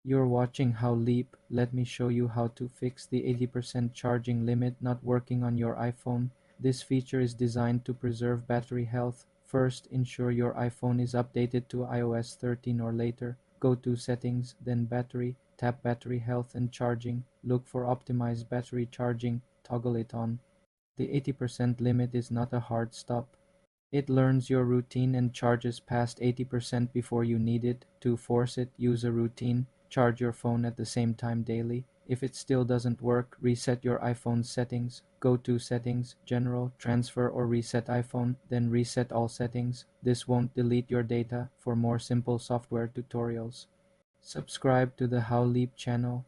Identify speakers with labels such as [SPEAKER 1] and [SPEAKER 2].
[SPEAKER 1] You're watching How Leap. Let me show you how to fix the 80% charging limit not working on your iPhone. This feature is designed to preserve battery health. First, ensure your iPhone is updated to iOS 13 or later. Go to Settings, then Battery. Tap Battery Health and Charging. Look for Optimized Battery Charging. Toggle it on. The 80% limit is not a hard stop. It learns your routine and charges past 80% before you need it. To force it, use a routine. Charge your phone at the same time daily. If it still doesn't work, reset your iPhone's settings. Go to Settings, General, Transfer or Reset iPhone, then reset all settings. This won't delete your data. For more simple software tutorials, subscribe to the How Leap channel.